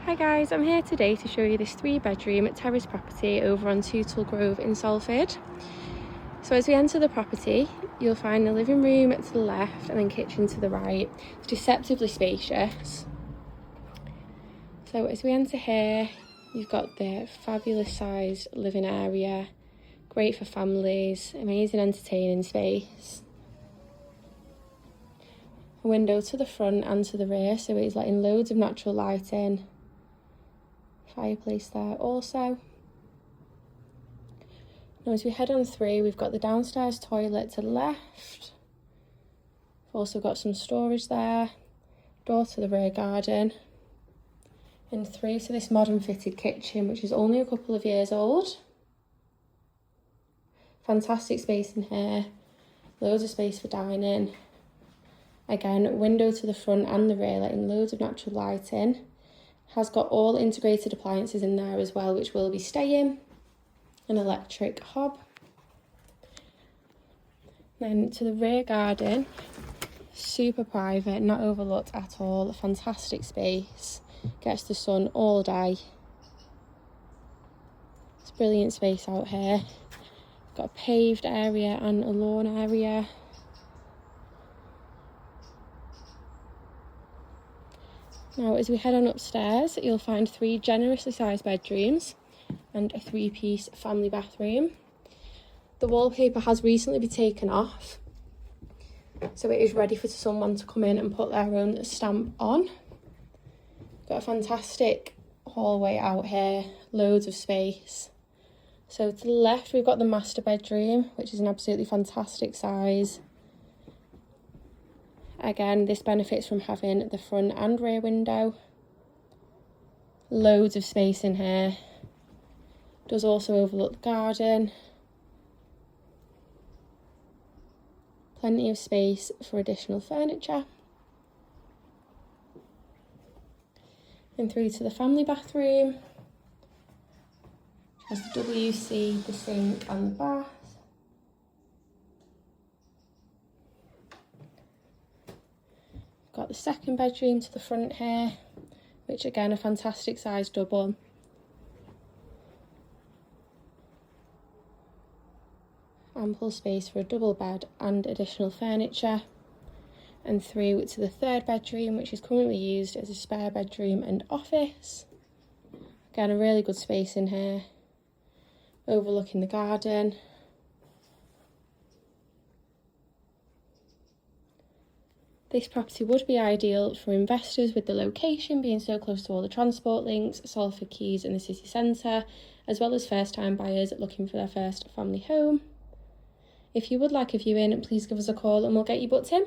Hi guys, I'm here today to show you this 3-bedroom terrace property over on Tootal Grove in Salford. So as we enter the property, you'll find the living room to the left and then kitchen to the right. It's deceptively spacious. So as we enter here, you've got the fabulous sized living area, great for families, amazing entertaining space. A window to the front and to the rear, so it's letting loads of natural light in. Fireplace there also. Now as we head on through, we've got the downstairs toilet to the left. We've also got some storage there, door to the rear garden, and through to this modern fitted kitchen, which is only a couple of years old. Fantastic space in here, loads of space for dining. Again, window to the front and the rear, letting loads of natural light in. Has got all integrated appliances in there as well, which will be staying. An electric hob. Then to the rear garden, super private, not overlooked at all. A fantastic space, gets the sun all day. It's brilliant space out here. Got a paved area and a lawn area. Now as we head on upstairs, you'll find 3 generously sized bedrooms and a 3-piece family bathroom. The wallpaper has recently been taken off, so it is ready for someone to come in and put their own stamp on. Got a fantastic hallway out here, loads of space. So to the left we've got the master bedroom, which is an absolutely fantastic size. Again, this benefits from having the front and rear window. Loads of space in here. Does also overlook the garden. Plenty of space for additional furniture. And through to the family bathroom. Which has the WC, the sink and the bath. Got the second bedroom to the front here, which again a fantastic size double. Ample space for a double bed and additional furniture. And through to the third bedroom, which is currently used as a spare bedroom and office. Again, a really good space in here, overlooking the garden. This property would be ideal for investors with the location being so close to all the transport links, Salford Quays and the city centre, as well as first-time buyers looking for their first family home. If you would like a viewing, please give us a call and we'll get you booked in.